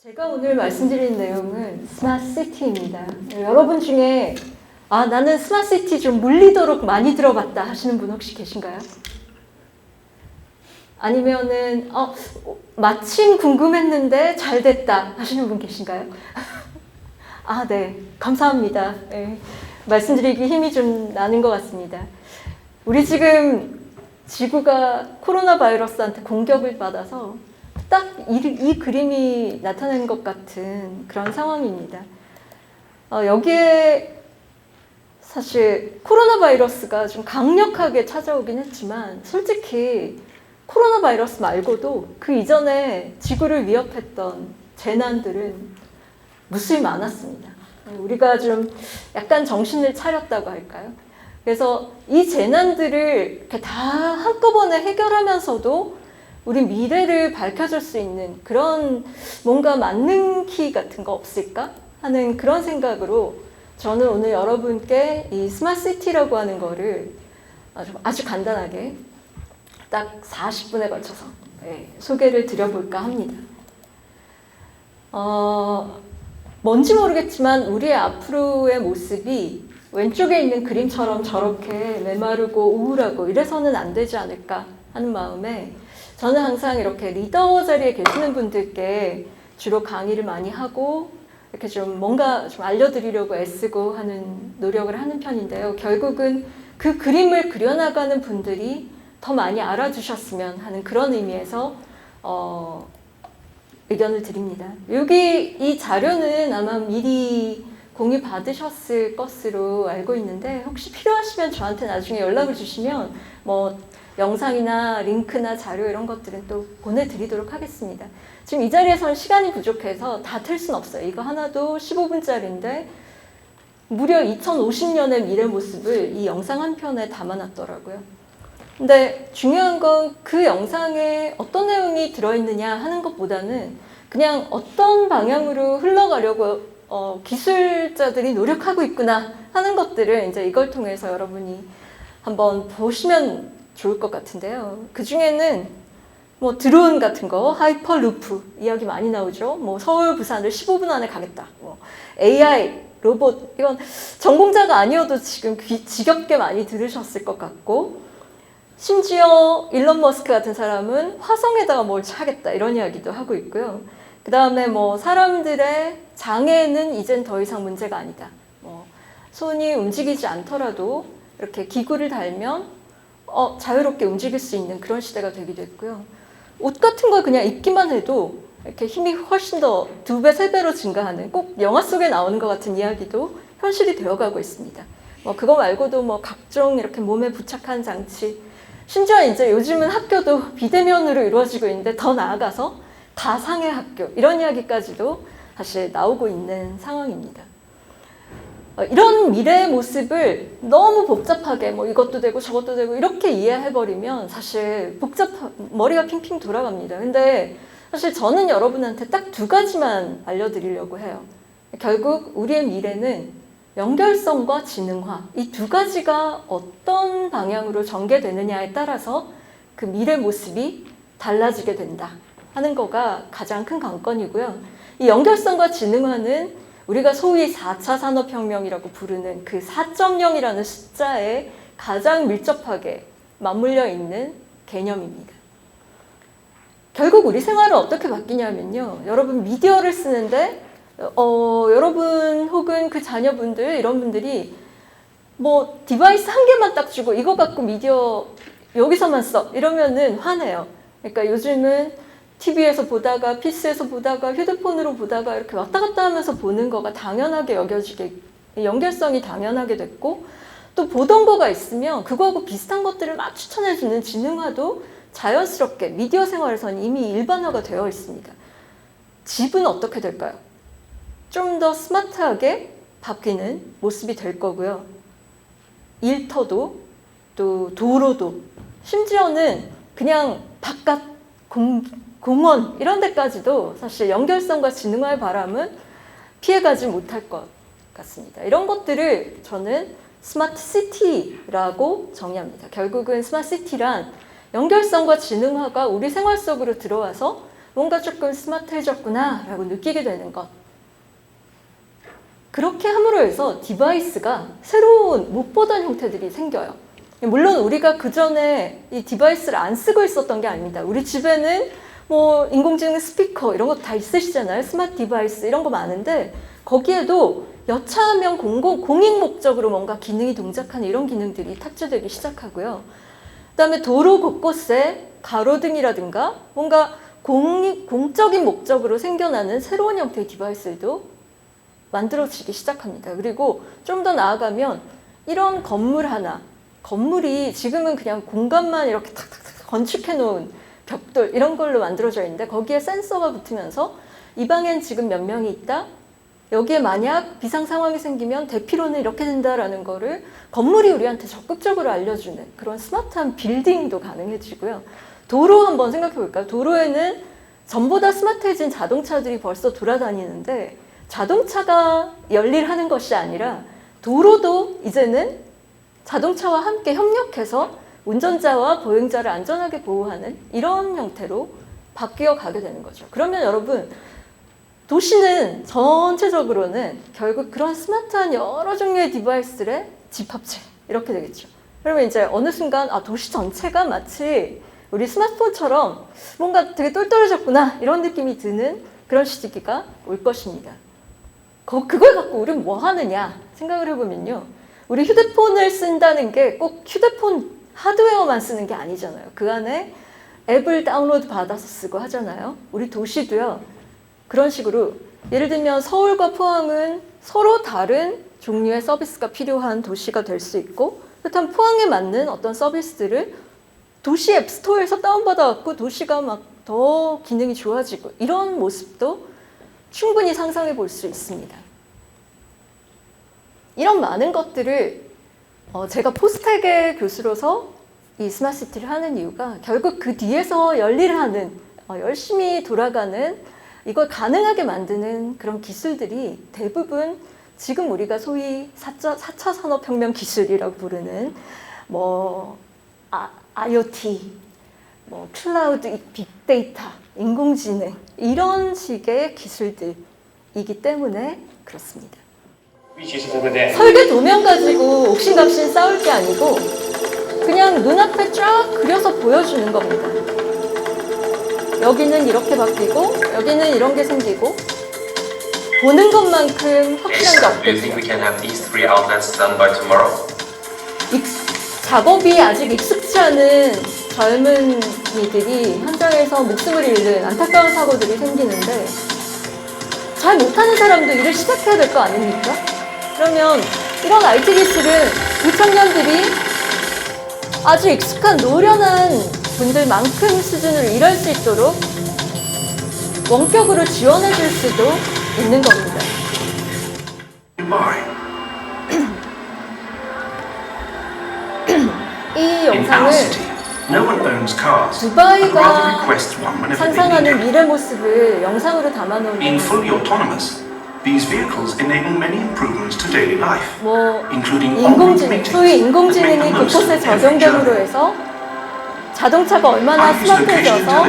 제가 오늘 말씀드릴 내용은 스마트시티입니다. 여러분 중에 나는 스마트시티 좀 물리도록 많이 들어봤다 하시는 분 혹시 계신가요? 아니면은 마침 궁금했는데 잘 됐다 하시는 분 계신가요? 네, 감사합니다. 네, 말씀드리기 힘이 좀 나는 것 같습니다. 우리 지금 지구가 코로나 바이러스한테 공격을 받아서 딱 이 그림이 나타낸 것 같은 그런 상황입니다. 여기에 사실 코로나 바이러스가 좀 강력하게 찾아오긴 했지만 솔직히 코로나 바이러스 말고도 그 이전에 지구를 위협했던 재난들은 무수히 많았습니다. 우리가 좀 약간 정신을 차렸다고 할까요? 그래서 이 재난들을 이렇게 다 한꺼번에 해결하면서도 우리 미래를 밝혀줄 수 있는 그런 뭔가 만능 키 같은 거 없을까 하는 그런 생각으로 저는 오늘 여러분께 이 스마트시티라고 하는 거를 아주 간단하게 딱 40분에 걸쳐서 소개를 드려볼까 합니다. 뭔지 모르겠지만 우리의 앞으로의 모습이 왼쪽에 있는 그림처럼 저렇게 메마르고 우울하고 이래서는 안 되지 않을까 하는 마음에 저는 항상 이렇게 리더 자리에 계시는 분들께 주로 강의를 많이 하고 이렇게 좀 뭔가 좀 알려드리려고 애쓰고 하는 노력을 하는 편인데요. 결국은 그 그림을 그려나가는 분들이 더 많이 알아주셨으면 하는 그런 의미에서 의견을 드립니다. 여기 이 자료는 아마 미리 공유 받으셨을 것으로 알고 있는데 혹시 필요하시면 저한테 나중에 연락을 주시면 영상이나 링크나 자료 이런 것들은 또 보내드리도록 하겠습니다. 지금 이 자리에서는 시간이 부족해서 다 틀 순 없어요. 이거 하나도 15분짜리인데 무려 2050년의 미래 모습을 이 영상 한 편에 담아놨더라고요. 근데 중요한 건 그 영상에 어떤 내용이 들어있느냐 하는 것보다는 그냥 어떤 방향으로 흘러가려고 기술자들이 노력하고 있구나 하는 것들을 이제 이걸 통해서 여러분이 한번 보시면 좋을 것 같은데요. 그 중에는 드론 같은 거, 하이퍼루프 이야기 많이 나오죠. 서울, 부산을 15분 안에 가겠다. AI, 로봇 이건 전공자가 아니어도 지금 지겹게 많이 들으셨을 것 같고 심지어 일론 머스크 같은 사람은 화성에다가 뭘 차겠다 이런 이야기도 하고 있고요. 그 다음에 사람들의 장애는 이젠 더 이상 문제가 아니다. 손이 움직이지 않더라도 이렇게 기구를 달면 자유롭게 움직일 수 있는 그런 시대가 되기도 했고요. 옷 같은 걸 그냥 입기만 해도 이렇게 힘이 훨씬 더 2배, 3배로 증가하는 꼭 영화 속에 나오는 것 같은 이야기도 현실이 되어가고 있습니다. 그거 말고도 각종 이렇게 몸에 부착한 장치, 심지어 이제 요즘은 학교도 비대면으로 이루어지고 있는데 더 나아가서 가상의 학교 이런 이야기까지도 사실 나오고 있는 상황입니다. 이런 미래의 모습을 너무 복잡하게 이것도 되고 저것도 되고 이렇게 이해해버리면 사실 머리가 핑핑 돌아갑니다. 근데 사실 저는 여러분한테 딱 2가지만 알려드리려고 해요. 결국 우리의 미래는 연결성과 지능화 이 2가지가 어떤 방향으로 전개되느냐에 따라서 그 미래 모습이 달라지게 된다 하는 거가 가장 큰 관건이고요. 이 연결성과 지능화는 우리가 소위 4차 산업혁명이라고 부르는 그 4.0이라는 숫자에 가장 밀접하게 맞물려 있는 개념입니다. 결국 우리 생활은 어떻게 바뀌냐면요. 여러분 미디어를 쓰는데 여러분 혹은 그 자녀분들 이런 분들이 디바이스 한 개만 딱 주고 이거 갖고 미디어 여기서만 써 이러면은 화내요. 그러니까 요즘은 TV에서 보다가 PC에서 보다가 휴대폰으로 보다가 이렇게 왔다 갔다 하면서 보는 거가 당연하게 여겨지게 연결성이 당연하게 됐고 또 보던 거가 있으면 그거하고 비슷한 것들을 막 추천해주는 지능화도 자연스럽게 미디어 생활에서는 이미 일반화가 되어 있습니다. 집은 어떻게 될까요? 좀 더 스마트하게 바뀌는 모습이 될 거고요. 일터도 또 도로도 심지어는 그냥 바깥 공원 이런 데까지도 사실 연결성과 지능화의 바람은 피해가지 못할 것 같습니다. 이런 것들을 저는 스마트시티라고 정의합니다. 결국은 스마트시티란 연결성과 지능화가 우리 생활 속으로 들어와서 뭔가 조금 스마트해졌구나 라고 느끼게 되는 것. 그렇게 함으로 해서 디바이스가 새로운 못 보던 형태들이 생겨요. 물론 우리가 그전에 이 디바이스를 안 쓰고 있었던 게 아닙니다. 우리 집에는 뭐 인공지능 스피커 이런 거 다 있으시잖아요. 스마트 디바이스 이런 거 많은데 거기에도 여차하면 공익 목적으로 뭔가 기능이 동작하는 이런 기능들이 탑재되기 시작하고요. 그다음에 도로 곳곳에 가로등이라든가 뭔가 공적인 목적으로 생겨나는 새로운 형태의 디바이스도 만들어지기 시작합니다. 그리고 좀 더 나아가면 이런 건물 하나, 건물이 지금은 그냥 공간만 이렇게 탁탁탁 건축해 놓은 벽돌 이런 걸로 만들어져 있는데 거기에 센서가 붙으면서 이 방엔 지금 몇 명이 있다? 여기에 만약 비상 상황이 생기면 대피로는 이렇게 된다라는 거를 건물이 우리한테 적극적으로 알려주는 그런 스마트한 빌딩도 가능해지고요. 도로 한번 생각해 볼까요? 도로에는 전보다 스마트해진 자동차들이 벌써 돌아다니는데 자동차가 열일하는 것이 아니라 도로도 이제는 자동차와 함께 협력해서 운전자와 보행자를 안전하게 보호하는 이런 형태로 바뀌어 가게 되는 거죠. 그러면 여러분, 도시는 전체적으로는 결국 그런 스마트한 여러 종류의 디바이스들의 집합체 이렇게 되겠죠. 그러면 이제 어느 순간 도시 전체가 마치 우리 스마트폰처럼 뭔가 되게 똘똘해졌구나 이런 느낌이 드는 그런 시기가 올 것입니다. 그걸 갖고 우리는 뭐 하느냐 생각을 해보면요. 우리 휴대폰을 쓴다는 게 꼭 휴대폰 하드웨어만 쓰는 게 아니잖아요. 그 안에 앱을 다운로드 받아서 쓰고 하잖아요. 우리 도시도요. 그런 식으로 예를 들면 서울과 포항은 서로 다른 종류의 서비스가 필요한 도시가 될 수 있고 그렇다면 포항에 맞는 어떤 서비스들을 도시 앱 스토어에서 다운받아 갖고 도시가 막 더 기능이 좋아지고 이런 모습도 충분히 상상해 볼 수 있습니다. 이런 많은 것들을 제가 포스텍의 교수로서 이 스마트시티를 하는 이유가 결국 그 뒤에서 열일하는 열심히 돌아가는 이걸 가능하게 만드는 그런 기술들이 대부분 지금 우리가 소위 4차 산업혁명 기술이라고 부르는 IoT, 클라우드, 빅데이터, 인공지능 이런 식의 기술들이기 때문에 그렇습니다. 설계 도면 가지고 옥신각신 싸울 게 아니고 그냥 눈앞에 쫙 그려서 보여주는 겁니다. 여기는 이렇게 바뀌고 여기는 이런 게 생기고 보는 것만큼 확실한 게 없겠죠. 작업이 아직 익숙치 않은 젊은이들이 현장에서 목숨을 잃는 안타까운 사고들이 생기는데 잘 못하는 사람도 일을 시작해야 될 거 아닙니까? 그러면 이런 IT 기술은 그 청년들이 아주 익숙한 노련한 분들만큼 수준으로 일할 수 있도록 원격으로 지원해 줄 수도 있는 겁니다. 이 영상을 두바이가 상상하는 미래 모습을 영상으로 담아놓은 These vehicles enable many improvements to daily life, including 소위 인공지능이 곳곳에 적용됨으로 해서 자동차가 얼마나 스마트해져서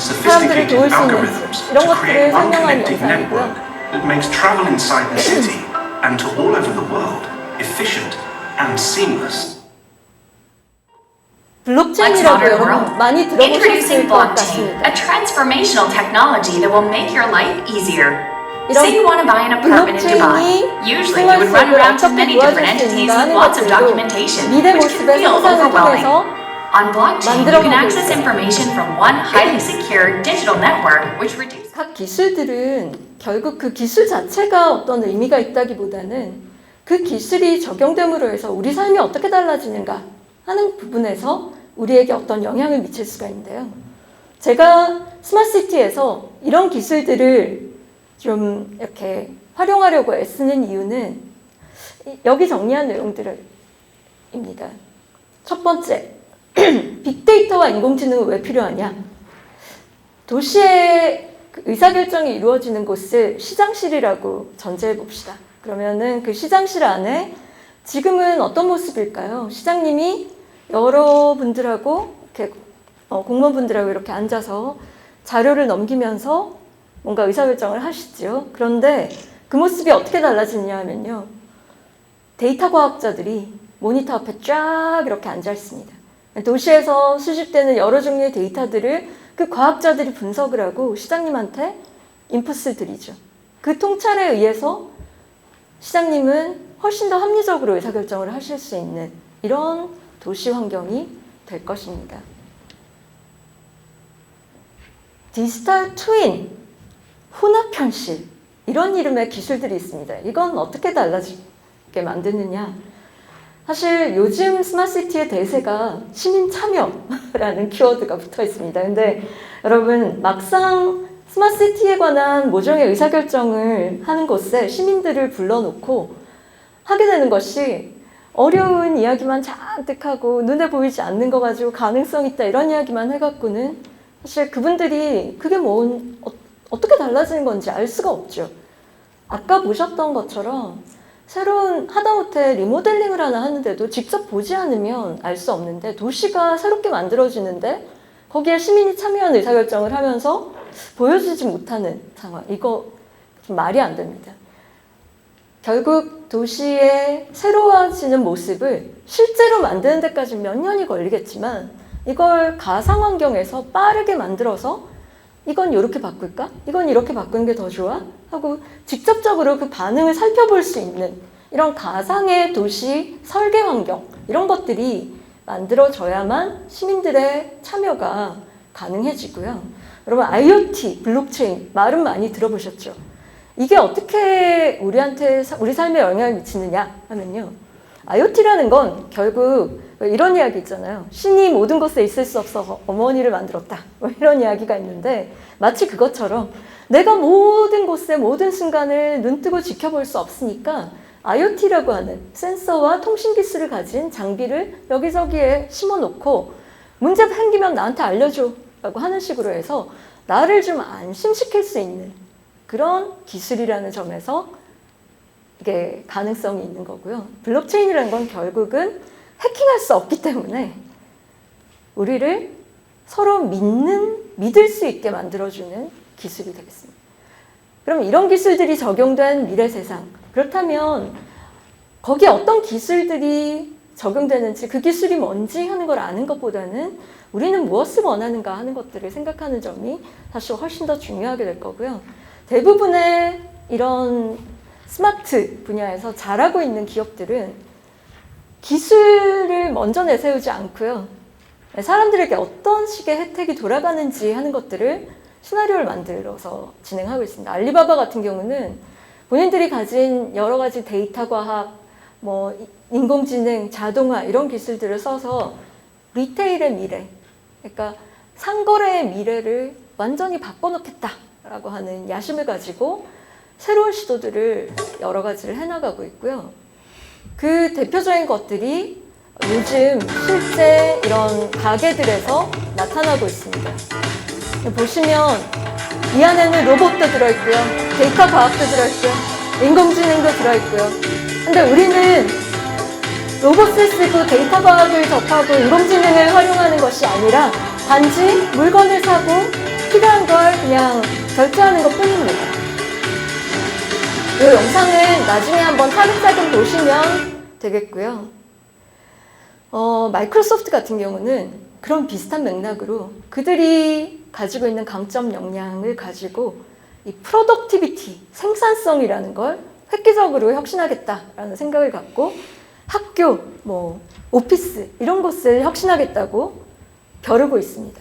사람들을 도울 수 있는지 이런 것들을 설명하는 영상이고요. that makes travel inside the city and to all over the world efficient and seamless. 블록체인이라고 여러분 많이 들어보셨을 것 같습니다. A transformational technology that will make your life easier. Say you want to buy an apartment in Dubai. Usually you would run around to many different entities with lots of documentation, which can feel overwhelming. On blockchain, you can access information from one highly secure digital network, which reduces. 각 기술들은 결국 그 기술 자체가 어떤 의미가 있다기보다는 그 기술이 적용됨으로 해서 우리 삶이 어떻게 달라지는가 하는 부분에서 우리에게 어떤 영향을 미칠 수가 있는데요. 제가 스마트시티에서 이런 기술들을 좀 이렇게 활용하려고 애쓰는 이유는 여기 정리한 내용들입니다. 첫 번째, 빅데이터와 인공지능은 왜 필요하냐? 도시의 의사결정이 이루어지는 곳을 시장실이라고 전제해 봅시다. 그러면은 그 시장실 안에 지금은 어떤 모습일까요? 시장님이 여러분들하고 이렇게 공무원분들하고 이렇게 앉아서 자료를 넘기면서 뭔가 의사결정을 하시죠. 그런데 그 모습이 어떻게 달라지냐 하면요. 데이터 과학자들이 모니터 앞에 쫙 이렇게 앉아 있습니다. 도시에서 수집되는 여러 종류의 데이터들을 그 과학자들이 분석을 하고 시장님한테 인풋을 드리죠. 그 통찰에 의해서 시장님은 훨씬 더 합리적으로 의사결정을 하실 수 있는 이런 도시 환경이 될 것입니다. 디지털 트윈, 혼합 현실, 이런 이름의 기술들이 있습니다. 이건 어떻게 달라지게 만드느냐? 사실 요즘 스마트시티의 대세가 시민 참여라는 키워드가 붙어 있습니다. 근데 여러분, 막상 스마트시티에 관한 모종의 의사결정을 하는 곳에 시민들을 불러놓고 하게 되는 것이 어려운 이야기만 잔뜩 하고 눈에 보이지 않는 거 가지고 가능성 있다 이런 이야기만 해갖고는 사실 그분들이 그게 어떻게 달라지는 건지 알 수가 없죠. 아까 보셨던 것처럼 새로운 하다못해 리모델링을 하나 하는데도 직접 보지 않으면 알 수 없는데 도시가 새롭게 만들어지는데 거기에 시민이 참여한 의사결정을 하면서 보여주지 못하는 상황. 이거 좀 말이 안 됩니다. 결국 도시의 새로워지는 모습을 실제로 만드는 데까지 몇 년이 걸리겠지만 이걸 가상 환경에서 빠르게 만들어서 이건 이렇게 바꿀까? 이건 이렇게 바꾸는 게 더 좋아? 하고 직접적으로 그 반응을 살펴볼 수 있는 이런 가상의 도시 설계 환경 이런 것들이 만들어져야만 시민들의 참여가 가능해지고요. 여러분 IoT, 블록체인 말은 많이 들어보셨죠? 이게 어떻게 우리 삶에 영향을 미치느냐 하면요. IoT라는 건 결국 이런 이야기 있잖아요. 신이 모든 곳에 있을 수 없어 어머니를 만들었다. 이런 이야기가 있는데 마치 그것처럼 내가 모든 곳에 모든 순간을 눈뜨고 지켜볼 수 없으니까 IoT라고 하는 센서와 통신 기술을 가진 장비를 여기저기에 심어놓고 문제 생기면 나한테 알려줘 라고 하는 식으로 해서 나를 좀 안심시킬 수 있는 그런 기술이라는 점에서 이게 가능성이 있는 거고요. 블록체인이라는 건 결국은 해킹할 수 없기 때문에 우리를 서로 믿을 수 있게 만들어주는 기술이 되겠습니다. 그럼 이런 기술들이 적용된 미래 세상, 그렇다면 거기에 어떤 기술들이 적용되는지 그 기술이 뭔지 하는 걸 아는 것보다는 우리는 무엇을 원하는가 하는 것들을 생각하는 점이 사실 훨씬 더 중요하게 될 거고요. 대부분의 이런 스마트 분야에서 잘하고 있는 기업들은 기술을 먼저 내세우지 않고요. 사람들에게 어떤 식의 혜택이 돌아가는지 하는 것들을 시나리오를 만들어서 진행하고 있습니다. 알리바바 같은 경우는 본인들이 가진 여러 가지 데이터 과학, 인공지능, 자동화 이런 기술들을 써서 리테일의 미래, 그러니까 상거래의 미래를 완전히 바꿔놓겠다라고 하는 야심을 가지고 새로운 시도들을 여러 가지를 해나가고 있고요. 그 대표적인 것들이 요즘 실제 이런 가게들에서 나타나고 있습니다. 보시면 이 안에는 로봇도 들어있고요. 데이터 과학도 들어있고요. 인공지능도 들어있고요. 근데 우리는 로봇을 쓰고 데이터 과학을 접하고 인공지능을 활용하는 것이 아니라 단지 물건을 사고 필요한 걸 그냥 결제하는 것 뿐입니다. 이 영상은 나중에 한번 차근차근 보시면 되겠고요. 마이크로소프트 같은 경우는 그런 비슷한 맥락으로 그들이 가지고 있는 강점 역량을 가지고 이 프로덕티비티, 생산성이라는 걸 획기적으로 혁신하겠다라는 생각을 갖고 학교, 오피스 이런 곳을 혁신하겠다고 벼르고 있습니다.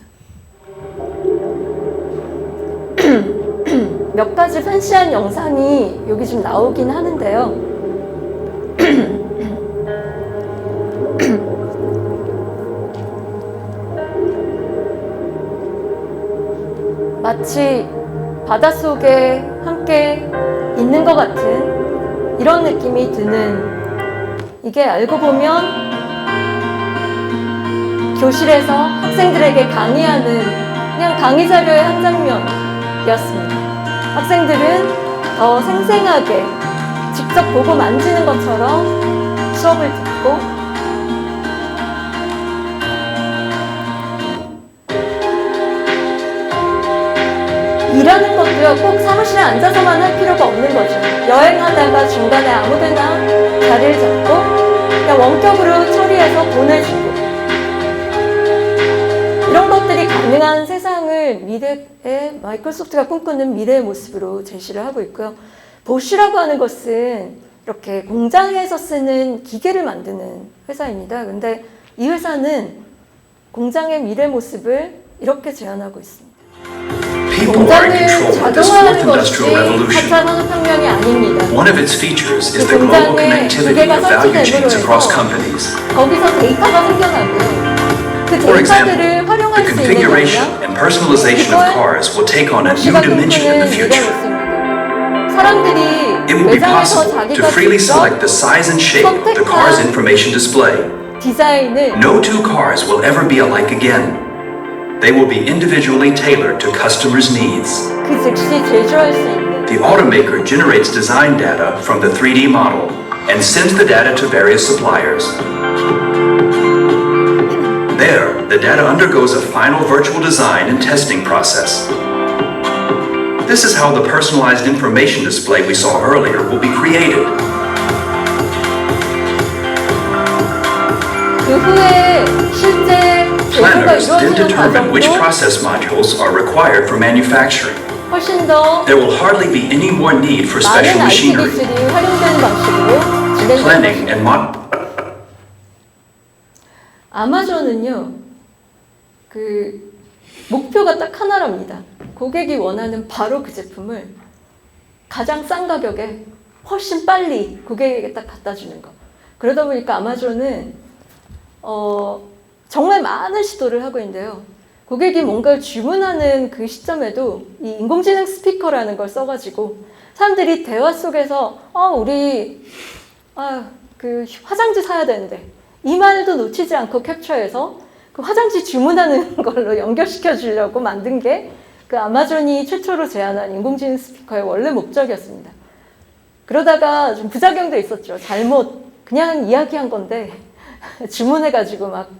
몇 가지 팬시한 영상이 여기 좀 나오긴 하는데요. 마치 바닷속에 함께 있는 것 같은 이런 느낌이 드는, 이게 알고 보면 교실에서 학생들에게 강의하는 그냥 강의 자료의 한 장면이었습니다. 학생들은 더 생생하게 직접 보고 만지는 것처럼 수업을 듣고 일하는 것도요, 꼭 사무실에 앉아서만 할 필요가 없는 거죠. 여행하다가 중간에 아무데나 자리를 잡고 그냥 원격으로 처리해서 보내주고, 이런 것들이 가능한 세상을 미래의 마이크로소프트가 꿈꾸는 미래의 모습으로 제시를 하고 있고요. 보쉬라고 하는 것은 이렇게 공장에서 쓰는 기계를 만드는 회사입니다. 근데 이 회사는 공장의 미래 모습을 이렇게 제안하고 있습니다. People are in 공장을 control of this fourth 자동화하는 것이 industrial 4차 revolution. 산업혁명이 아닙니다. One of its features is 그 the global 공장에 connectivity 기계가 of value chains 설치됨으로 across 해서 companies. 거기서 데이터가 생겨나고요. 그 For example, 데이터들을 활용할 the 수 있는 configuration 역량, and personalization of cars will take on a new 보쉬가 dimension in 꿈꾸는 the 미래 future. 모습입니다. 사람들이 It will be 매장에서 possible to 자기가 freely 직접 select the size and shape of the car's information display. 디자인을 No two cars will ever be alike again. They will be individually tailored to customers' needs. 그 즉시 제조할 수 있는, The automaker generates design data from the 3D model and sends the data to various suppliers. There, the data undergoes a final virtual design and testing process. This is how the personalized information display we saw earlier will be created. 그 후에 실제 제조가 Planners then 이루어지는 determine which 과정도 process modules are required for manufacturing. 훨씬 더 There will hardly be any more need for 많은 special IT machinery. 기술이 활용되는 방식으로 진행되는 Planning 것입니다. and 아마존은요, 그 목표가 딱 하나랍니다. 고객이 원하는 바로 그 제품을 가장 싼 가격에 훨씬 빨리 고객에게 딱 갖다 주는 거. 그러다 보니까 아마존은 정말 많은 시도를 하고 있는데요. 고객이 뭔가를 주문하는 그 시점에도 이 인공지능 스피커라는 걸 써가지고 사람들이 대화 속에서 우리 그 화장지 사야 되는데 이 말도 놓치지 않고 캡처해서 그 화장지 주문하는 걸로 연결시켜 주려고 만든 게 그 아마존이 최초로 제안한 인공지능 스피커의 원래 목적이었습니다. 그러다가 좀 부작용도 있었죠. 잘못 그냥 이야기한 건데 주문해가지고 막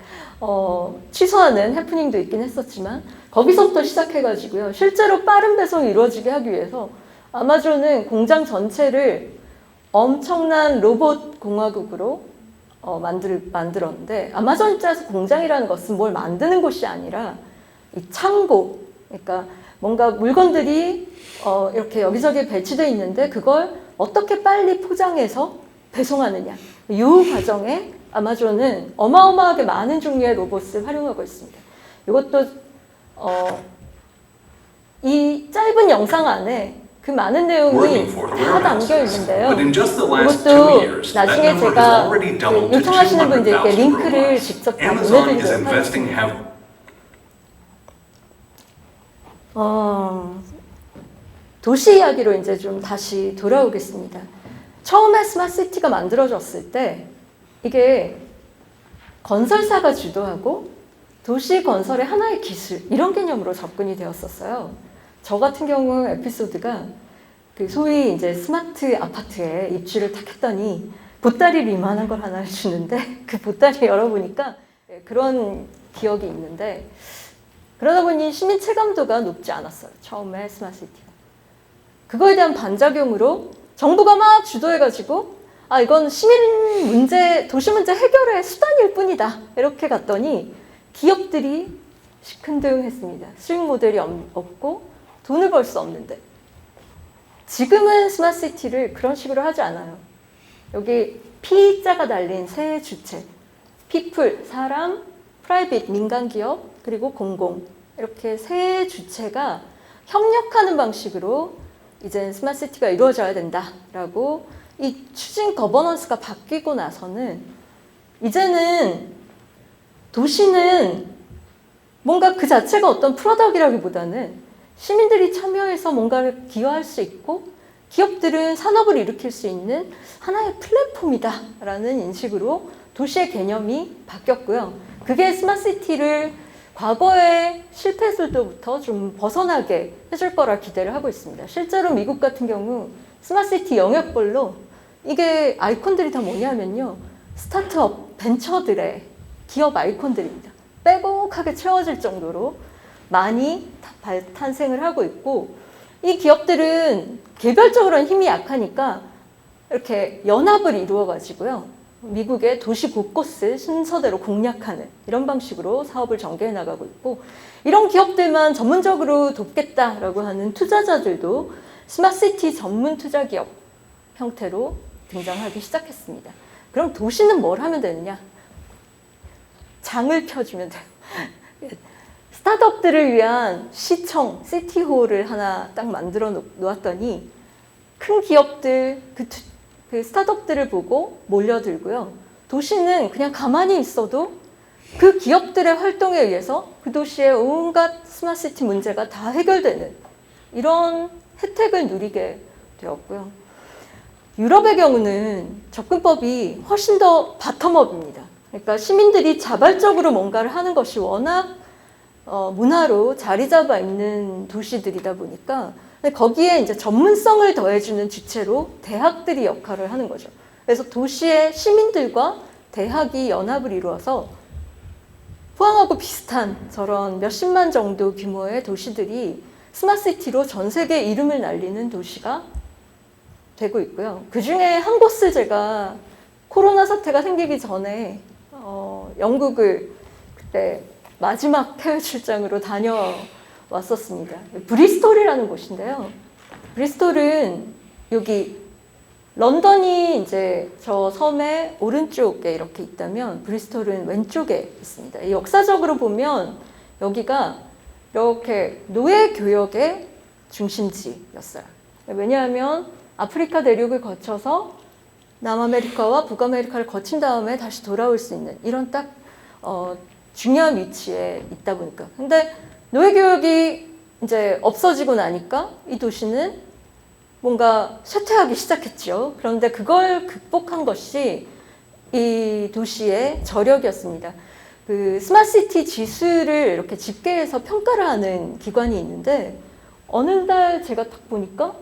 취소하는 해프닝도 있긴 했었지만 거기서부터 시작해가지고요. 실제로 빠른 배송이 이루어지게 하기 위해서 아마존은 공장 전체를 엄청난 로봇 공화국으로 만들었는데, 아마존 입장에서 공장이라는 것은 뭘 만드는 곳이 아니라 이 창고, 그러니까 뭔가 물건들이 이렇게 여기저기 배치되어 있는데 그걸 어떻게 빨리 포장해서 배송하느냐, 이 과정에 아마존은 어마어마하게 많은 종류의 로봇을 활용하고 있습니다. 이것도 이 짧은 영상 안에 그 많은 내용이 다 담겨 있는데요. 이것도 나중에 제가 요청하시는 분들께 링크를 직접 다 보내드리도록 하겠습니다. 도시 이야기로 이제 좀 다시 돌아오겠습니다. 처음에 스마트시티가 만들어졌을 때 이게 건설사가 주도하고 도시 건설의 하나의 기술, 이런 개념으로 접근이 되었었어요. 저 같은 경우 에피소드가 그 소위 이제 스마트 아파트에 입주를 탁 했더니 보따리를 이만한 걸 하나 주는데 그 보따리 열어보니까 그런 기억이 있는데, 그러다 보니 시민 체감도가 높지 않았어요. 처음에 스마트시티가. 그거에 대한 반작용으로 정부가 막 주도해가지고 이건 시민 문제, 도시 문제 해결의 수단일 뿐이다, 이렇게 갔더니 기업들이 시큰둥했습니다. 수익 모델이 없고 돈을 벌 수 없는데. 지금은 스마트시티를 그런 식으로 하지 않아요. 여기 P자가 달린 세 주체, people, 사람, private, 민간기업, 그리고 공공, 이렇게 세 주체가 협력하는 방식으로 이제 스마트시티가 이루어져야 된다라고 이 추진 거버넌스가 바뀌고 나서는 이제는 도시는 뭔가 그 자체가 어떤 프로덕이라기보다는 시민들이 참여해서 뭔가를 기여할 수 있고 기업들은 산업을 일으킬 수 있는 하나의 플랫폼이다라는 인식으로 도시의 개념이 바뀌었고요. 그게 스마트시티를 과거의 실패들로부터 좀 벗어나게 해줄 거라 기대를 하고 있습니다. 실제로 미국 같은 경우 스마트시티 영역별로 이게 아이콘들이 다 뭐냐면요, 스타트업, 벤처들의 기업 아이콘들입니다. 빼곡하게 채워질 정도로 많이 탄생을 하고 있고, 이 기업들은 개별적으로는 힘이 약하니까 이렇게 연합을 이루어가지고요. 미국의 도시 곳곳을 순서대로 공략하는 이런 방식으로 사업을 전개해 나가고 있고, 이런 기업들만 전문적으로 돕겠다라고 하는 투자자들도 스마트시티 전문 투자 기업 형태로 등장하기 시작했습니다. 그럼 도시는 뭘 하면 되느냐? 장을 펴주면 돼요. 스타트업들을 위한 시청, 시티홀을 하나 딱 만들어 놓았더니 큰 기업들, 그 스타트업들을 보고 몰려들고요. 도시는 그냥 가만히 있어도 그 기업들의 활동에 의해서 그 도시의 온갖 스마트시티 문제가 다 해결되는 이런 혜택을 누리게 되었고요. 유럽의 경우는 접근법이 훨씬 더 바텀업입니다. 그러니까 시민들이 자발적으로 뭔가를 하는 것이 워낙 문화로 자리 잡아 있는 도시들이다 보니까 거기에 이제 전문성을 더해주는 주체로 대학들이 역할을 하는 거죠. 그래서 도시의 시민들과 대학이 연합을 이루어서 포항하고 비슷한 저런 몇십만 정도 규모의 도시들이 스마트시티로 전 세계 이름을 날리는 도시가 되고 있고요. 그 중에 한 곳을 제가 코로나 사태가 생기기 전에 영국을 그때 마지막 해외 출장으로 다녀왔었습니다. 브리스톨이라는 곳인데요. 브리스톨은 여기 런던이 이제 저 섬의 오른쪽에 이렇게 있다면 브리스톨은 왼쪽에 있습니다. 역사적으로 보면 여기가 이렇게 노예 교역의 중심지였어요. 왜냐하면 아프리카 대륙을 거쳐서 남아메리카와 북아메리카를 거친 다음에 다시 돌아올 수 있는 이런 딱 중요한 위치에 있다 보니까. 근데 노예 교역이 이제 없어지고 나니까 이 도시는 뭔가 쇠퇴하기 시작했죠. 그런데 그걸 극복한 것이 이 도시의 저력이었습니다. 그 스마트시티 지수를 이렇게 집계해서 평가를 하는 기관이 있는데 어느 날 제가 딱 보니까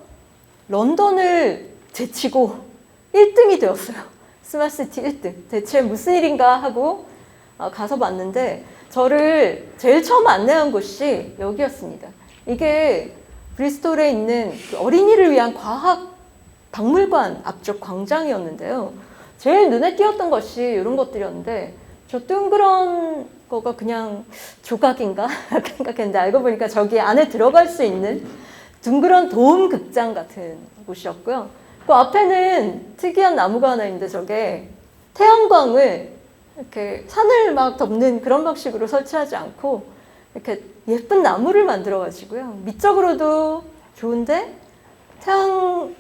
런던을 제치고 1등이 되었어요. 스마트시티 1등. 대체 무슨 일인가 하고 가서 봤는데 저를 제일 처음 안내한 곳이 여기였습니다. 이게 브리스톨에 있는 그 어린이를 위한 과학 박물관 앞쪽 광장이었는데요. 제일 눈에 띄었던 것이 이런 것들이었는데 저 둥그런 거가 그냥 조각인가 생각했는데 알고 보니까 저기 안에 들어갈 수 있는 둥그런 도움 극장 같은 곳이었고요. 그 앞에는 특이한 나무가 하나 있는데 저게 태양광을 이렇게 산을 막 덮는 그런 방식으로 설치하지 않고 이렇게 예쁜 나무를 만들어 가지고요. 미적으로도 좋은데 태양광은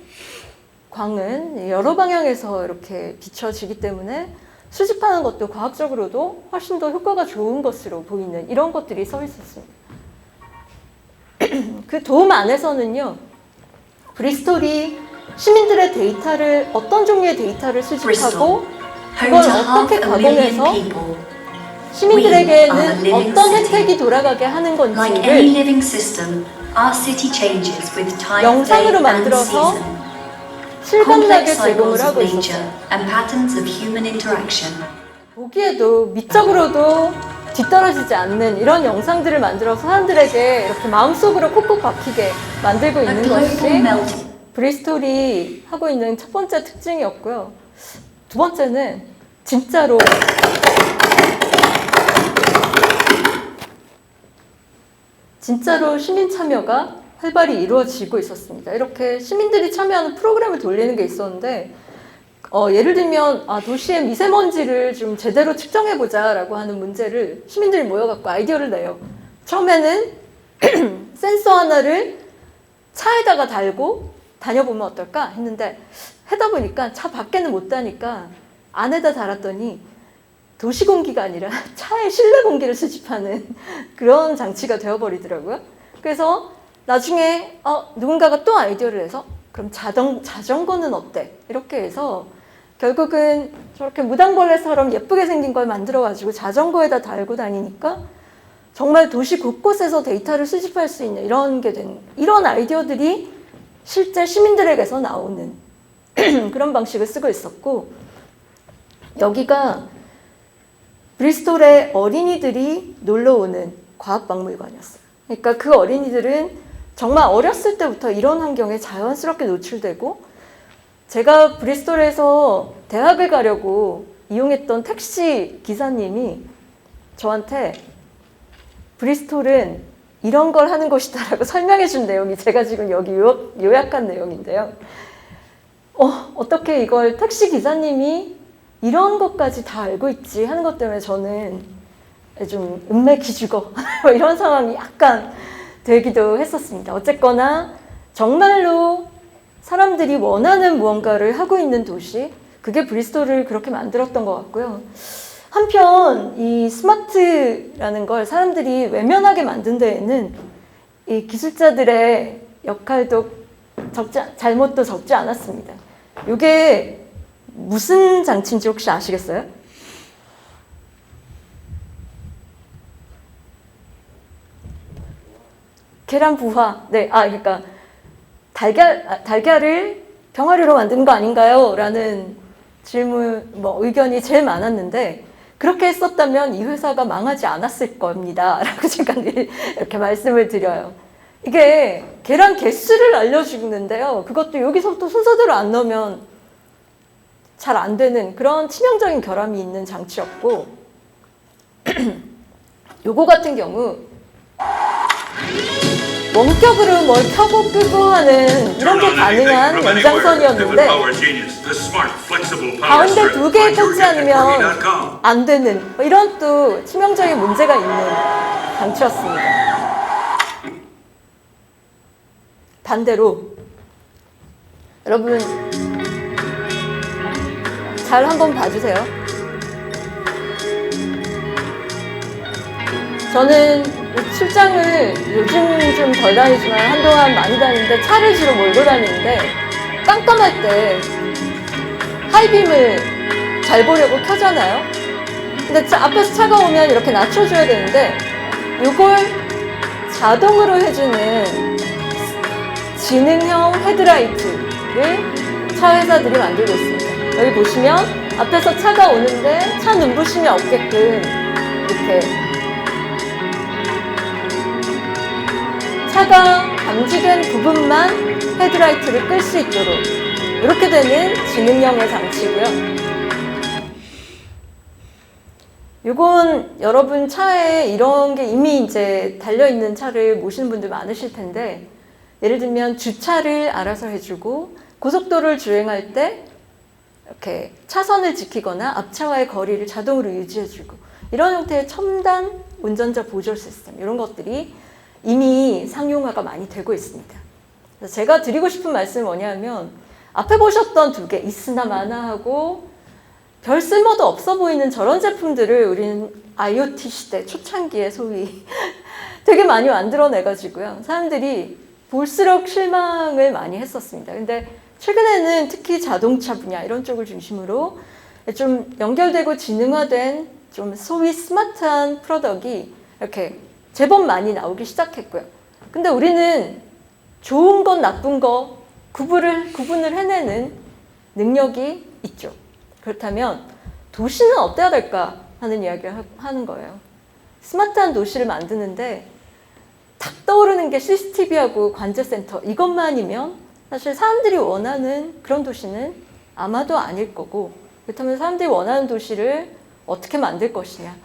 여러 방향에서 이렇게 비춰지기 때문에 수집하는 것도 과학적으로도 훨씬 더 효과가 좋은 것으로 보이는 이런 것들이 써 있었습니다. 그 도움 안에서는요, 브리스톨이 시민들의 데이터를 어떤 종류의 데이터를 수집하고 그걸 어떻게 가공해서 시민들에게는 어떤 혜택이 돌아가게 하는 건지를 영상으로 만들어서 실감나게 제공을 하고 있었어요. 보기에도 미적으로도 뒤떨어지지 않는 이런 영상들을 만들어서 사람들에게 이렇게 마음속으로 콕콕 박히게 만들고 있는 것이 브리스톨이 하고 있는 첫 번째 특징이었고요. 두 번째는 진짜로 시민 참여가 활발히 이루어지고 있었습니다. 이렇게 시민들이 참여하는 프로그램을 돌리는 게 있었는데 예를 들면 도시의 미세먼지를 좀 제대로 측정해보자 라고 하는 문제를 시민들이 모여갖고 아이디어를 내요. 처음에는 센서 하나를 차에다가 달고 다녀보면 어떨까 했는데 하다 보니까 차 밖에는 못 다니까 안에다 달았더니 도시 공기가 아니라 차의 실내 공기를 수집하는 그런 장치가 되어버리더라고요. 그래서 나중에 누군가가 또 아이디어를 내서 그럼 자전거는 어때? 이렇게 해서 결국은 저렇게 무당벌레처럼 예쁘게 생긴 걸 만들어가지고 자전거에다 달고 다니니까 정말 도시 곳곳에서 데이터를 수집할 수 있는 이런 아이디어들이 실제 시민들에게서 나오는 그런 방식을 쓰고 있었고, 여기가 브리스톨의 어린이들이 놀러 오는 과학박물관이었어요. 그러니까 그 어린이들은 정말 어렸을 때부터 이런 환경에 자연스럽게 노출되고 제가 브리스톨에서 대학을 가려고 이용했던 택시 기사님이 저한테 브리스톨은 이런 걸 하는 곳이다 라고 설명해 준 내용이 제가 지금 여기 요약한 내용인데요. 어떻게 이걸 택시 기사님이 이런 것까지 다 알고 있지 하는 것 때문에 저는 좀 음메 기죽어 이런 상황이 약간 되기도 했었습니다. 어쨌거나 정말로 사람들이 원하는 무언가를 하고 있는 도시, 그게 브리스톨을 그렇게 만들었던 것 같고요. 한편 이 스마트라는 걸 사람들이 외면하게 만든 데에는 이 기술자들의 역할도 잘못도 적지 않았습니다. 이게 무슨 장치인지 혹시 아시겠어요? 계란 부화. 네, 그러니까 달걀을 병아리로 만드는 거 아닌가요? 라는 질문, 의견이 제일 많았는데, 그렇게 했었다면 이 회사가 망하지 않았을 겁니다. 라고 제가 늘 이렇게 말씀을 드려요. 이게 계란 개수를 알려주는데요. 그것도 여기서부터 순서대로 안 넣으면 잘 안 되는 그런 치명적인 결함이 있는 장치였고, 요거 같은 경우, 원격으로 뭘 켜고 끄고 하는 이런 게 가능한 연장선이었는데 가운데 두 개 꽂지 않으면 안 되는 이런 또 치명적인 문제가 있는 장치였습니다. 반대로 여러분 잘 한번 봐주세요. 저는 출장을 요즘 좀 덜 다니지만 한동안 많이 다니는데 차를 주로 몰고 다니는데 깜깜할 때 하이빔을 잘 보려고 켜잖아요. 근데 앞에서 차가 오면 이렇게 낮춰줘야 되는데 이걸 자동으로 해주는 지능형 헤드라이트를 차 회사들이 만들고 있습니다. 여기 보시면 앞에서 차가 오는데 차 눈부심이 없게끔 이렇게 차가 감지된 부분만 헤드라이트를 끌 수 있도록 이렇게 되는 지능형의 장치고요. 이건 여러분 차에 이런 게 이미 이제 달려있는 차를 모시는 분들 많으실 텐데 예를 들면 주차를 알아서 해주고 고속도로를 주행할 때 이렇게 차선을 지키거나 앞차와의 거리를 자동으로 유지해주고 이런 형태의 첨단 운전자 보조 시스템 이런 것들이 이미 상용화가 많이 되고 있습니다. 그래서 제가 드리고 싶은 말씀은 뭐냐면 앞에 보셨던 두 개 있으나 마나 하고 별 쓸모도 없어 보이는 저런 제품들을 우리는 IoT 시대 초창기에 소위 되게 많이 만들어내가지고요. 사람들이 볼수록 실망을 많이 했었습니다. 근데 최근에는 특히 자동차 분야 이런 쪽을 중심으로 좀 연결되고 지능화된 좀 소위 스마트한 프로덕트이 이렇게 제법 많이 나오기 시작했고요. 근데 우리는 좋은 것, 나쁜 것 구분을 해내는 능력이 있죠. 그렇다면 도시는 어때야 될까 하는 이야기를 하는 거예요. 스마트한 도시를 만드는데 탁 떠오르는 게 CCTV하고 관제센터 이것만이면 사실 사람들이 원하는 그런 도시는 아마도 아닐 거고 그렇다면 사람들이 원하는 도시를 어떻게 만들 것이냐.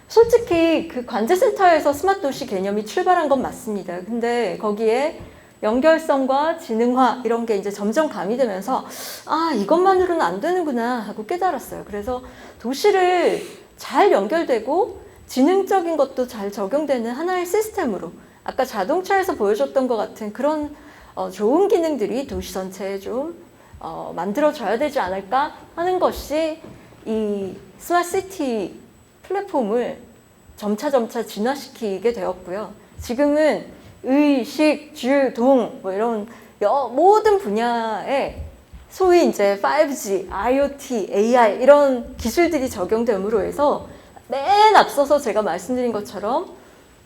솔직히 그 관제센터에서 스마트 도시 개념이 출발한 건 맞습니다. 근데 거기에 연결성과 지능화 이런 게 이제 점점 가미되면서 이것만으로는 안 되는구나 하고 깨달았어요. 그래서 도시를 잘 연결되고 지능적인 것도 잘 적용되는 하나의 시스템으로 아까 자동차에서 보여줬던 것 같은 그런 좋은 기능들이 도시 전체에 좀 만들어져야 되지 않을까 하는 것이 이 스마트시티 플랫폼을 점차 진화시키게 되었고요. 지금은 의, 식, 주, 동 이런 모든 분야에 소위 이제 5G, IoT, AI 이런 기술들이 적용됨으로 해서 맨 앞서서 제가 말씀드린 것처럼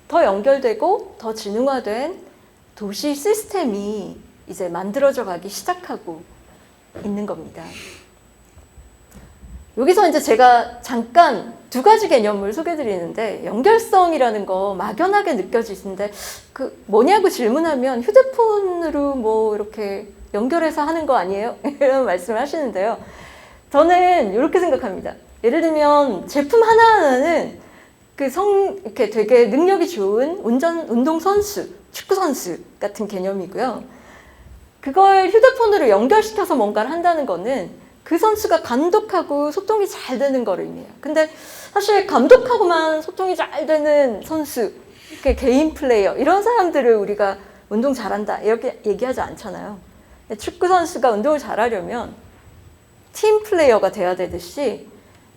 더 연결되고 더 지능화된 도시 시스템이 이제 만들어져 가기 시작하고 있는 겁니다. 여기서 이제 제가 잠깐 두 가지 개념을 소개해드리는데, 연결성이라는 거 막연하게 느껴지시는데 그 뭐냐고 질문하면 휴대폰으로 뭐 이렇게 연결해서 하는 거 아니에요? 이런 말씀을 하시는데요. 저는 이렇게 생각합니다. 예를 들면 제품 하나하나는 이렇게 되게 능력이 좋은 운동선수, 축구선수 같은 개념이고요. 그걸 휴대폰으로 연결시켜서 뭔가를 한다는 거는 그 선수가 감독하고 소통이 잘 되는 걸 의미해요. 근데 사실 감독하고만 소통이 잘 되는 선수, 이렇게 개인 플레이어, 이런 사람들을 우리가 운동 잘한다 이렇게 얘기하지 않잖아요. 축구 선수가 운동을 잘하려면 팀 플레이어가 돼야 되듯이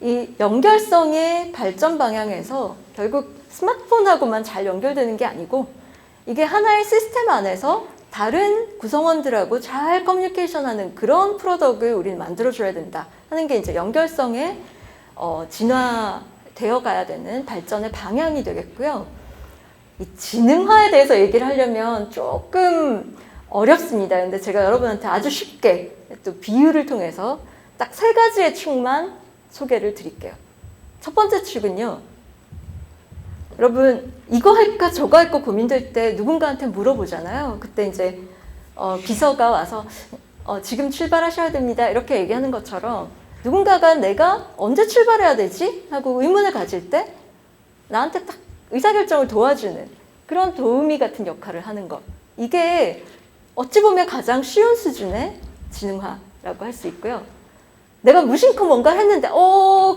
이 연결성의 발전 방향에서 결국 스마트폰하고만 잘 연결되는 게 아니고 이게 하나의 시스템 안에서 다른 구성원들하고 잘 커뮤니케이션하는 그런 프로덕트를 우리는 만들어줘야 된다 하는 게 이제 연결성의 진화되어 가야 되는 발전의 방향이 되겠고요. 이 지능화에 대해서 얘기를 하려면 조금 어렵습니다. 근데 제가 여러분한테 아주 쉽게 또 비유를 통해서 딱 3가지의 축만 소개를 드릴게요. 첫 번째 축은요. 여러분 이거 할까 저거 할까 고민될 때 누군가한테 물어보잖아요. 그때 이제 비서가 와서 지금 출발하셔야 됩니다 이렇게 얘기하는 것처럼 누군가가 내가 언제 출발해야 되지? 하고 의문을 가질 때 나한테 딱 의사결정을 도와주는 그런 도우미 같은 역할을 하는 것. 이게 어찌 보면 가장 쉬운 수준의 지능화라고 할 수 있고요. 내가 무심코 뭔가 했는데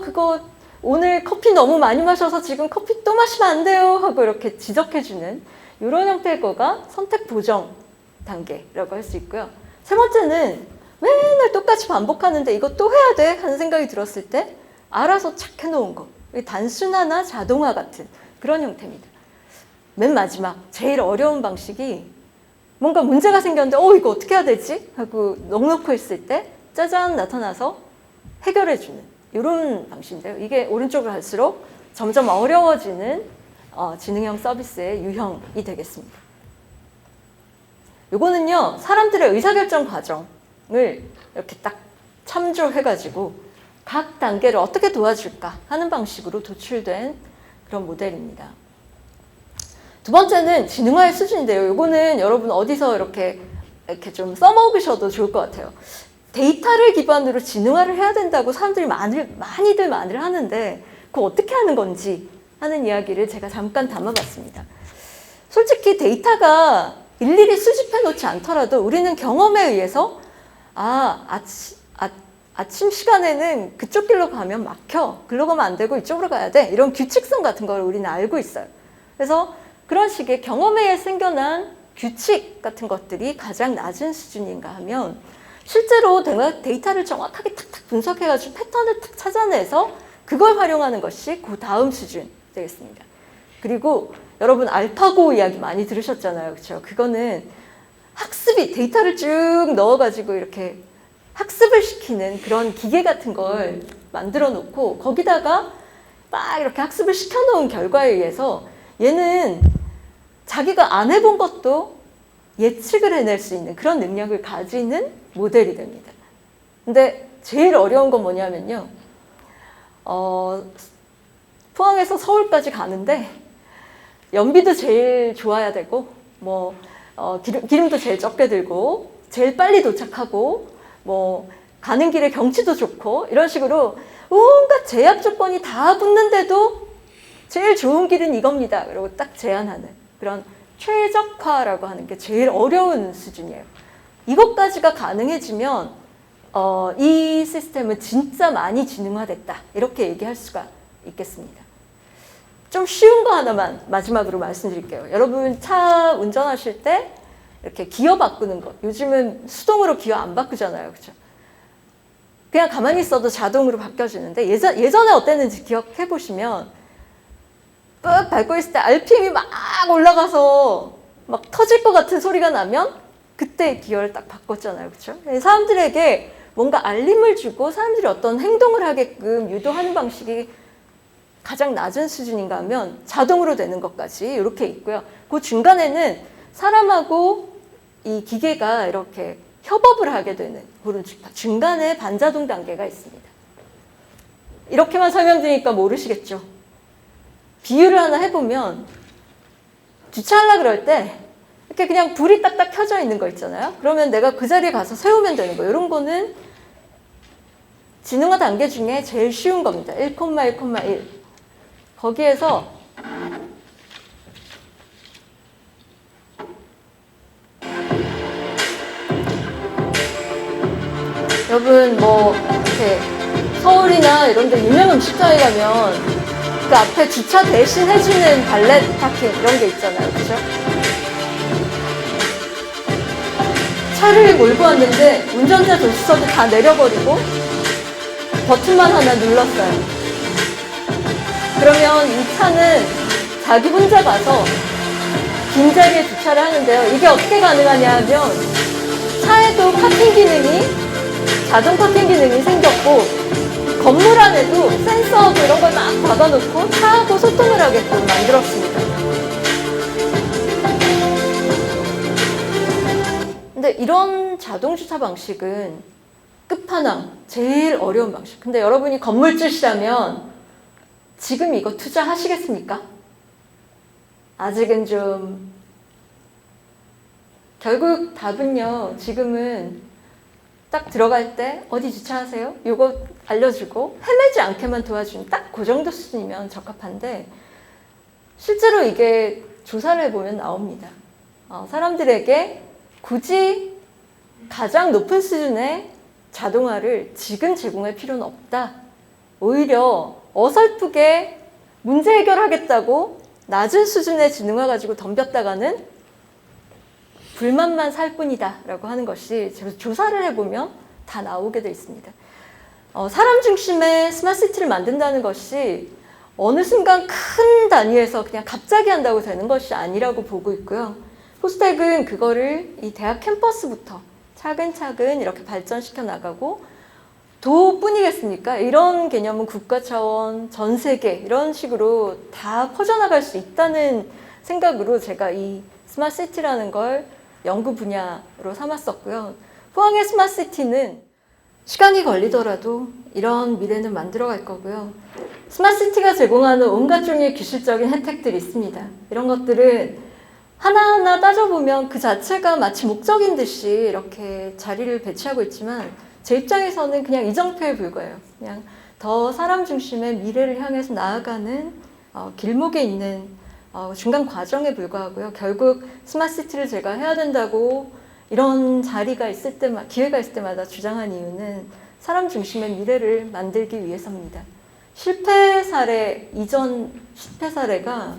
그거 오늘 커피 너무 많이 마셔서 지금 커피 또 마시면 안 돼요 하고 이렇게 지적해주는 이런 형태의 거가 선택 보정 단계라고 할 수 있고요. 세 번째는 맨날 똑같이 반복하는데 이거 또 해야 돼 하는 생각이 들었을 때 알아서 착 해놓은 거. 단순화나 자동화 같은 그런 형태입니다. 맨 마지막 제일 어려운 방식이 뭔가 문제가 생겼는데 이거 어떻게 해야 되지? 하고 넉넉히 있을 때 짜잔 나타나서 해결해주는 이런 방식인데요. 이게 오른쪽으로 갈수록 점점 어려워지는 지능형 서비스의 유형이 되겠습니다. 요거는요, 사람들의 의사결정 과정을 이렇게 딱 참조해가지고 각 단계를 어떻게 도와줄까 하는 방식으로 도출된 그런 모델입니다. 두 번째는 지능화의 수준인데요. 요거는 여러분 어디서 이렇게 좀 써먹으셔도 좋을 것 같아요. 데이터를 기반으로 지능화를 해야 된다고 사람들이 많이들 말을 하는데 그거 어떻게 하는 건지 하는 이야기를 제가 잠깐 담아봤습니다. 솔직히 데이터가 일일이 수집해 놓지 않더라도 우리는 경험에 의해서 아침 시간에는 그쪽 길로 가면 막혀. 글로 가면 안 되고 이쪽으로 가야 돼. 이런 규칙성 같은 걸 우리는 알고 있어요. 그래서 그런 식의 경험에 의해 생겨난 규칙 같은 것들이 가장 낮은 수준인가 하면 실제로 데이터를 정확하게 탁탁 분석해가지고 패턴을 탁 찾아내서 그걸 활용하는 것이 그 다음 수준 되겠습니다. 그리고 여러분 알파고 이야기 많이 들으셨잖아요. 그렇죠? 그거는 학습이 데이터를 쭉 넣어가지고 이렇게 학습을 시키는 그런 기계 같은 걸 만들어 놓고 거기다가 막 이렇게 학습을 시켜놓은 결과에 의해서 얘는 자기가 안 해본 것도 예측을 해낼 수 있는 그런 능력을 가지는 모델이 됩니다. 근데 제일 어려운 건 뭐냐면요. 포항에서 서울까지 가는데 연비도 제일 좋아야 되고 기름도 제일 적게 들고 제일 빨리 도착하고 가는 길에 경치도 좋고 이런 식으로 온갖 제약 조건이 다 붙는데도 제일 좋은 길은 이겁니다. 그리고 딱 제안하는 그런 최적화라고 하는 게 제일 어려운 수준이에요. 이것까지가 가능해지면 이 시스템은 진짜 많이 지능화됐다. 이렇게 얘기할 수가 있겠습니다. 좀 쉬운 거 하나만 마지막으로 말씀드릴게요. 여러분 차 운전하실 때 이렇게 기어 바꾸는 거. 요즘은 수동으로 기어 안 바꾸잖아요. 그렇죠? 그냥 가만히 있어도 자동으로 바뀌어지는데 예전에 어땠는지 기억해 보시면 ปึ๊ 밟고 있을 때 RPM이 막 올라가서 막 터질 것 같은 소리가 나면 그때 기어를 딱 바꿨잖아요. 그렇죠? 사람들에게 뭔가 알림을 주고 사람들이 어떤 행동을 하게끔 유도하는 방식이 가장 낮은 수준인가 하면 자동으로 되는 것까지 이렇게 있고요. 그 중간에는 사람하고 이 기계가 이렇게 협업을 하게 되는 그런 중간에 반자동 단계가 있습니다. 이렇게만 설명드리니까 모르시겠죠? 비유를 하나 해보면 주차하려고 그럴 때 이렇게 그냥 불이 딱딱 켜져 있는 거 있잖아요. 그러면 내가 그 자리에 가서 세우면 되는 거예요. 이런 거는 지능화 단계 중에 제일 쉬운 겁니다. 1,1,1. 거기에서 여러분 뭐 이렇게 서울이나 이런 데 유명 음식점에 가면 그 앞에 주차 대신 해주는 발렛 파킹 이런 게 있잖아요. 그죠? 차를 몰고 왔는데 운전자 조수석을 다 내려버리고 버튼만 하나 눌렀어요. 그러면 이 차는 자기 혼자 가서 빈 자리에 주차를 하는데요. 이게 어떻게 가능하냐 하면 차에도 파킹 기능이 자동 파킹 기능이 생겼고 건물 안에도 센서하고 이런 걸 막 박아놓고 차하고 소통을 하게끔 만들었습니다. 근데 이런 자동 주차 방식은 끝판왕, 제일 어려운 방식. 근데 여러분이 건물주시라면 지금 이거 투자하시겠습니까? 아직은 좀 결국 답은요. 지금은 딱 들어갈 때 어디 주차하세요? 이거 알려주고 헤매지 않게만 도와주는 딱 그 정도 수준이면 적합한데 실제로 이게 조사를 해보면 나옵니다. 사람들에게 굳이 가장 높은 수준의 자동화를 지금 제공할 필요는 없다. 오히려 어설프게 문제 해결하겠다고 낮은 수준의 지능화 가지고 덤볐다가는 불만만 살 뿐이다 라고 하는 것이 조사를 해보면 다 나오게 돼 있습니다. 사람 중심의 스마트시티를 만든다는 것이 어느 순간 큰 단위에서 그냥 갑자기 한다고 되는 것이 아니라고 보고 있고요. 포스텍은 그거를 이 대학 캠퍼스부터 차근차근 이렇게 발전시켜 나가고 도뿐이겠습니까? 이런 개념은 국가 차원, 전 세계 이런 식으로 다 퍼져나갈 수 있다는 생각으로 제가 이 스마트시티라는 걸 연구 분야로 삼았었고요. 포항의 스마트시티는 시간이 걸리더라도 이런 미래는 만들어갈 거고요. 스마트시티가 제공하는 온갖 종류의 기술적인 혜택들이 있습니다. 이런 것들은 하나하나 따져보면 그 자체가 마치 목적인 듯이 이렇게 자리를 배치하고 있지만 제 입장에서는 그냥 이정표에 불과해요. 그냥 더 사람 중심의 미래를 향해서 나아가는 길목에 있는 중간 과정에 불과하고요. 결국 스마트시티를 제가 해야 된다고 이런 자리가 있을 때마다, 기회가 있을 때마다 주장한 이유는 사람 중심의 미래를 만들기 위해서입니다. 실패 사례, 이전 실패 사례가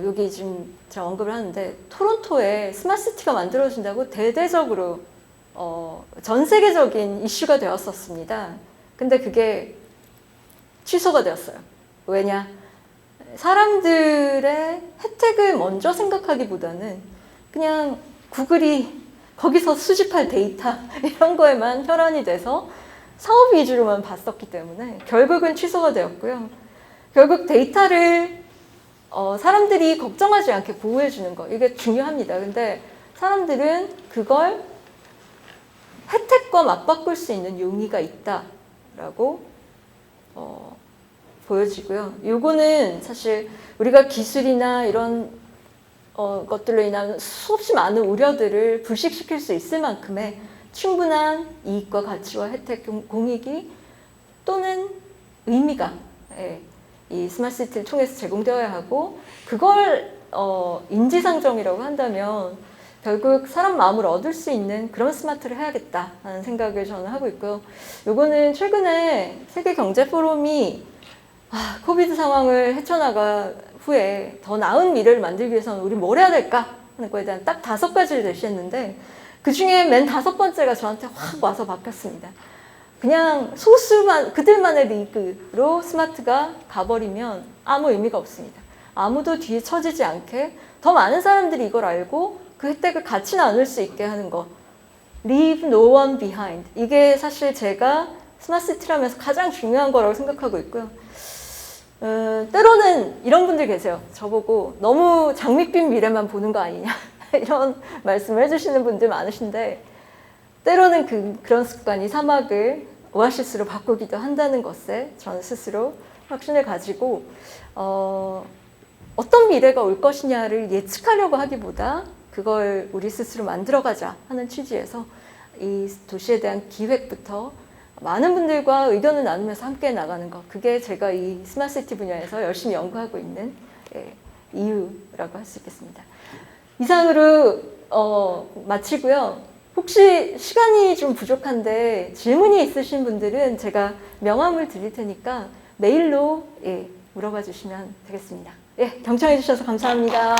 여기 지금 제가 언급을 하는데 토론토에 스마트시티가 만들어진다고 대대적으로 전 세계적인 이슈가 되었었습니다. 근데 그게 취소가 되었어요. 왜냐? 사람들의 혜택을 먼저 생각하기보다는 그냥 구글이 거기서 수집할 데이터 이런 거에만 혈안이 돼서 사업 위주로만 봤었기 때문에 결국은 취소가 되었고요. 결국 데이터를 사람들이 걱정하지 않게 보호해 주는 거 이게 중요합니다. 근데 사람들은 그걸 혜택과 맞바꿀 수 있는 용의가 있다라고 보여지고요. 요거는 사실 우리가 기술이나 이런 것들로 인한 수없이 많은 우려들을 불식시킬 수 있을 만큼의 충분한 이익과 가치와 혜택 공익이 또는 의미가 이 스마트시티를 통해서 제공되어야 하고 그걸 인지상정이라고 한다면 결국 사람 마음을 얻을 수 있는 그런 스마트를 해야겠다는 생각을 저는 하고 있고요. 요거는 최근에 세계경제포럼이 코비드 상황을 헤쳐나가 후에 더 나은 미래를 만들기 위해서는 우리 뭘 해야 될까 하는 거에 대한 딱 5가지를 제시했는데 그 중에 맨 5번째가 저한테 확 와서 바뀌었습니다. 그냥 소수만 그들만의 리그로 스마트가 가버리면 아무 의미가 없습니다. 아무도 뒤에 처지지 않게 더 많은 사람들이 이걸 알고 그 혜택을 같이 나눌 수 있게 하는 것. Leave no one behind. 이게 사실 제가 스마트시티라면서 가장 중요한 거라고 생각하고 있고요. 때로는 이런 분들 계세요. 저보고 너무 장밋빛 미래만 보는 거 아니냐 이런 말씀을 해주시는 분들 많으신데 때로는 그런 습관이 사막을 오아시스로 바꾸기도 한다는 것에 저는 스스로 확신을 가지고 어떤 미래가 올 것이냐를 예측하려고 하기보다 그걸 우리 스스로 만들어가자 하는 취지에서 이 도시에 대한 기획부터 많은 분들과 의견을 나누면서 함께 나가는 것, 그게 제가 이 스마트시티 분야에서 열심히 연구하고 있는 이유라고 할 수 있겠습니다. 이상으로 마치고요. 혹시 시간이 좀 부족한데 질문이 있으신 분들은 제가 명함을 드릴 테니까 메일로 물어봐 주시면 되겠습니다. 경청해 주셔서 감사합니다.